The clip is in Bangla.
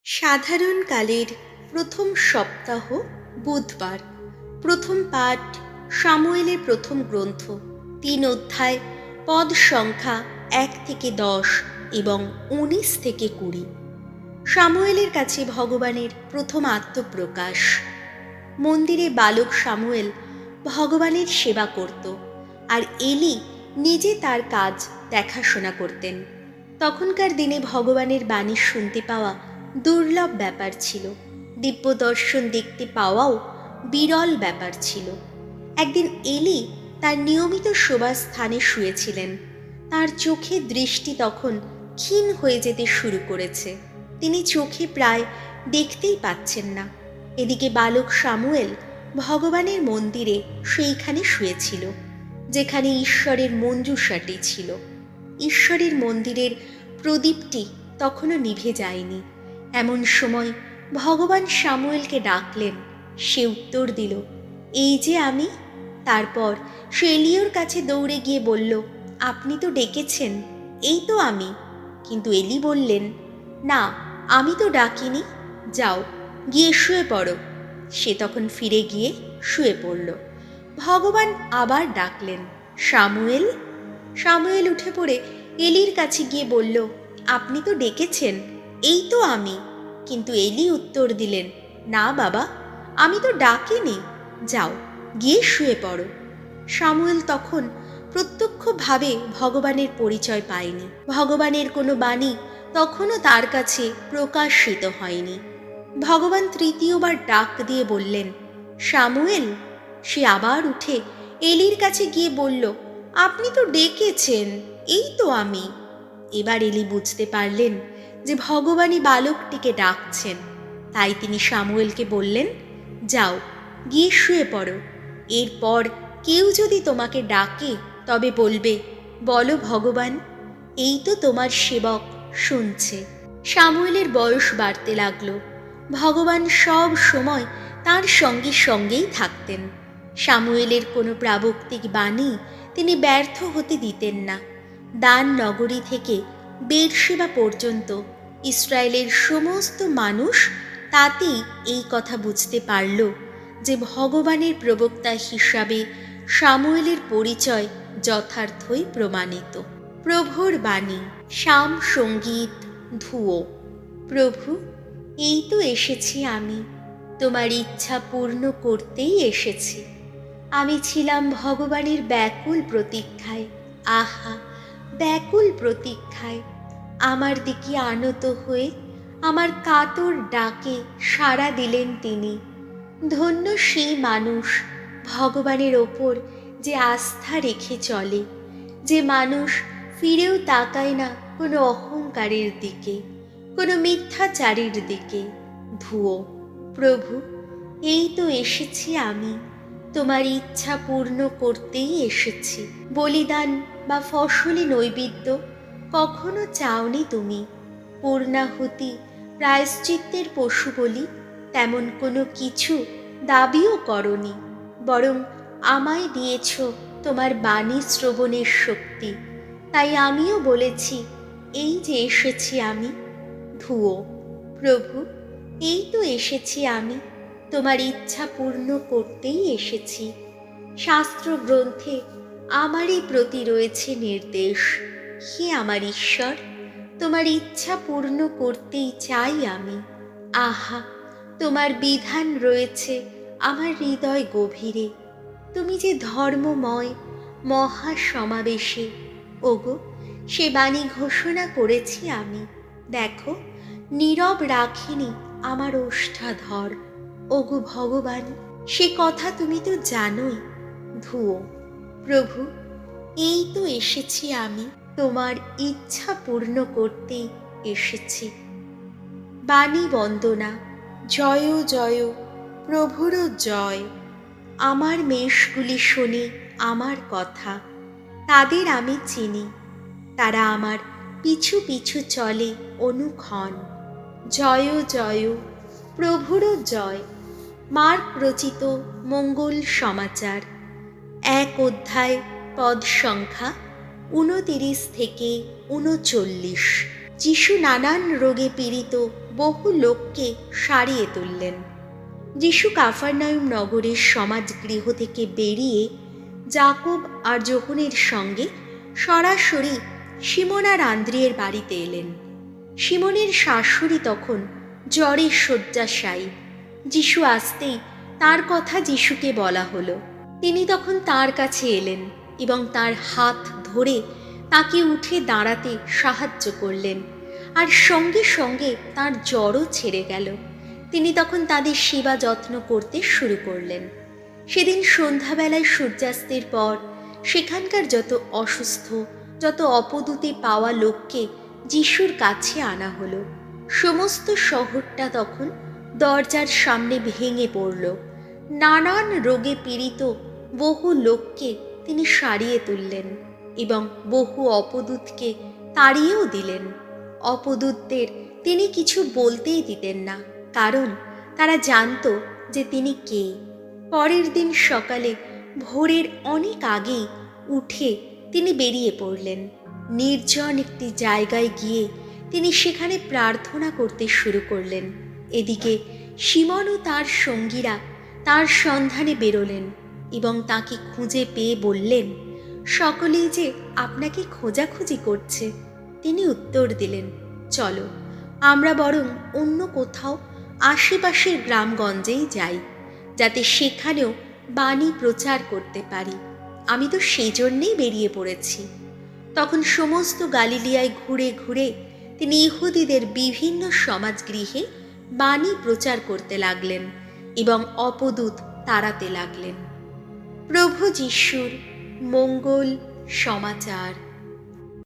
সাধারণকালের প্রথম সপ্তাহ বুধবার। প্রথম পাঠ সামুয়েলের প্রথম গ্রন্থ, ৩ অধ্যায়, পদ সংখ্যা ১ থেকে ১০ এবং ১৯ থেকে ২০। সামুয়েলের কাছে ভগবানের প্রথম আত্মপ্রকাশ। মন্দিরে বালক সামুয়েল ভগবানের সেবা করত, আর এলি নিজে তার কাজ দেখাশোনা করতেন। তখনকার দিনে ভগবানের বাণী শুনতে পাওয়া দুর্লভ ব্যাপার ছিল, দিব্য দর্শন দেখতে পাওয়াও বিরল ব্যাপার ছিল। একদিন এলি তার নিয়মিত শোবার স্থানে শুয়েছিলেন। তার চোখে দৃষ্টি তখন ক্ষীণ হয়ে যেতে শুরু করেছে। তিনি চোখে প্রায় দেখতেই পাচ্ছেন না। এদিকে বালক সামুয়েল ভগবানের মন্দিরে সেইখানে শুয়েছিল, যেখানে ঈশ্বরের মঞ্জুষাটি ছিল। ঈশ্বরের মন্দিরের প্রদীপটি তখনও নিভে যায়নি। এমন সময় ভগবান সামুয়েলকে ডাকলেন। সে উত্তর দিল, এই যে আমি। তারপর সে এলিয়র কাছে দৌড়ে গিয়ে বলল, আপনি তো ডেকেছেন, এই তো আমি। কিন্তু এলি বললেন, না, আমি তো ডাকিনি, যাও গিয়ে শুয়ে পড়ো। সে তখন ফিরে গিয়ে শুয়ে পড়ল। ভগবান আবার ডাকলেন, সামুয়েল। সামুয়েল উঠে পড়ে এলির কাছে গিয়ে বলল, আপনি তো ডেকেছেন, এই তো আমি। কিন্তু এলি উত্তর দিলেন, না বাবা, আমি তো ডাকিনি, যাও গিয়ে শুয়ে পড়ো। সামুয়েল তখন প্রত্যক্ষভাবে ভগবানের পরিচয় পায়নি। ভগবানের কোনো বাণী তখনও তার কাছে প্রকাশিত হয়নি। ভগবান তৃতীয়বার ডাক দিয়ে বললেন, সামুয়েল। সে আবার উঠে এলির কাছে গিয়ে বলল, আপনি তো ডেকেছেন, এই তো আমি। এবার এলি বুঝতে পারলেন যে ভগবানই বালকটিকে ডাকছেন। তাই তিনি সামুয়েলকে বললেন, যাও গিয়ে শুয়ে পড়ো। এরপর কেউ যদি তোমাকে ডাকে তবে বলবে, বলো ভগবান, এই তো তোমার সেবক শুনছে। সামুয়েলের বয়স বাড়তে লাগলো। ভগবান সব সময় তার সঙ্গে সঙ্গেই থাকতেন। সামুয়েলের কোনো প্রাবক্তিক বাণী তিনি ব্যর্থ হতে দিতেন না। দান নগরী থেকে বেরশেবা পর্যন্ত ইসরায়েলের সমস্ত মানুষ তাতেই এই কথা বুঝতে পারল যে ভগবানের প্রবক্তা হিসাবে সামুয়েলের পরিচয় যথার্থই প্রমাণিত। প্রভুর বাণী, শাম সঙ্গীত, ধুয়ো। প্রভু, এই তো এসেছি আমি, তোমার ইচ্ছা পূর্ণ করতেই এসেছি। আমি ছিলাম ভগবানের ব্যাকুল প্রতীক্ষায়, আহা ব্যাকুল প্রতীক্ষায়। আমার দিকে আনত হয়ে আমার কাতর ডাকে সাড়া দিলেন তিনি। ধন্য সেই মানুষ ভগবানের ওপর যে আস্থা রেখে চলে, যে মানুষ ফিরেও তাকায় না কোনো অহংকারের দিকে, কোনো মিথ্যাচারীর দিকে। ধুয়ো। প্রভু, এই তো এসেছি আমি, তোমার ইচ্ছা পূর্ণ করতেই এসেছি। বলিদান বা ফসলি নৈবেদ্য কখনো চাওনি তুমি। পূর্ণাহুতি, প্রায়শ্চিত্তের পশু বলি তেমন কোনো কিছু দাবিও করনি। বরং আমায় দিয়েছ তোমার বাণী শ্রবণের শক্তি। তাই আমিও বলেছি, এই যে এসেছি আমি। ধুয়ো। প্রভু, এই তো এসেছি আমি, তোমার ইচ্ছা পূর্ণ করতেই এসেছি। শাস্ত্র গ্রন্থে আমারই প্রতি রয়েছে নির্দেশ। হে আমার ঈশ্বর, তোমার ইচ্ছা পূর্ণ করতেই চাই আমি। আহা, তোমার বিধান রয়েছে আমার হৃদয় গভীরে। তুমি যে ধর্মময় মহা সমাবেশে, ওগো, সে বাণী ঘোষণা করেছি আমি। দেখো, নীরব রাখিনি আমার ওষ্ঠাধর। ওগো ভগবান, সে কথা তুমি তো জানোই। ধুয়ো। প্রভু, এই তো এসেছি আমি, তোমার ইচ্ছা পূর্ণ করতেই এসেছি। বাণী বন্দনা। জয় জয়, প্রভুর জয়। আমার মেষগুলি শোনে আমার কথা, তাদের আমি চিনি। তারা আমার পিছু পিছু চলে অনুক্ষণ। জয় জয়, প্রভুর জয়। মার্ক রচিত মঙ্গল সমাচার, ১ অধ্যায়, পদ সংখ্যা ২৯ থেকে ৩৯। যিশু নানান রোগে পীড়িত বহু লোককে সারিয়ে তুললেন। যিশু কাফারনায়ুম নগরের সমাজগৃহ থেকে বেরিয়ে যাকব আর যোহনের সঙ্গে সরাসরি সিমোন আর আন্দ্রিয়ের বাড়িতে এলেন। সিমোনের শাশুড়ি তখন জ্বরে শয্যাশায়ী। যিশু আসতেই তার কথা যিশুকে বলা হলো। তিনি তখন তার কাছে এলেন এবং তার হাত ধরে তাকে উঠে দাঁড়াতে সাহায্য করলেন, আর সঙ্গে সঙ্গে তার জ্বরও ছেড়ে গেল। তিনি তখন তাদের সেবা যত্ন করতে শুরু করলেন। সেদিন সন্ধ্যাবেলায় সূর্যাস্তের পর সেখানকার যত অসুস্থ, যত অপদূতে পাওয়া লোককে যিশুর কাছে আনা হলো। সমস্ত শহরটা তখন দরজার সামনে ভেঙে পড়ল। নানান রোগে পীড়িত বহু লোককে তিনি সারিয়ে তুললেন এবং বহু অপদূতকে তাড়িয়েও দিলেন। অপদূতদের তিনি কিছু বলতেই দিতেন না, কারণ তারা জানত যে তিনি কে। পরের দিন সকালে ভোরের অনেক আগেই উঠে তিনি বেরিয়ে পড়লেন। নির্জন একটি জায়গায় গিয়ে তিনি সেখানে প্রার্থনা করতে শুরু করলেন। এদিকে সিমন ও তার সঙ্গীরা তার সন্ধানে বেরোলেন এবং তাকে খুঁজে পেয়ে বললেন, সকলেই যে আপনাকে খোঁজাখুঁজি করছে। তিনি উত্তর দিলেন, চলো আমরা বরং অন্য কোথাও আশেপাশের গ্রামগঞ্জেই যাই, যাতে সেখানেও বাণী প্রচার করতে পারি। আমি তো সেই জন্যেই বেরিয়ে পড়েছি। তখন সমস্ত গালিলিয়ায় ঘুরে ঘুরে তিনি ইহুদিদের বিভিন্ন সমাজগৃহে বাণী প্রচার করতে লাগলেন এবং অপদূত তাড়াতে লাগলেন। প্রভু যিশুর মঙ্গল সমাচার।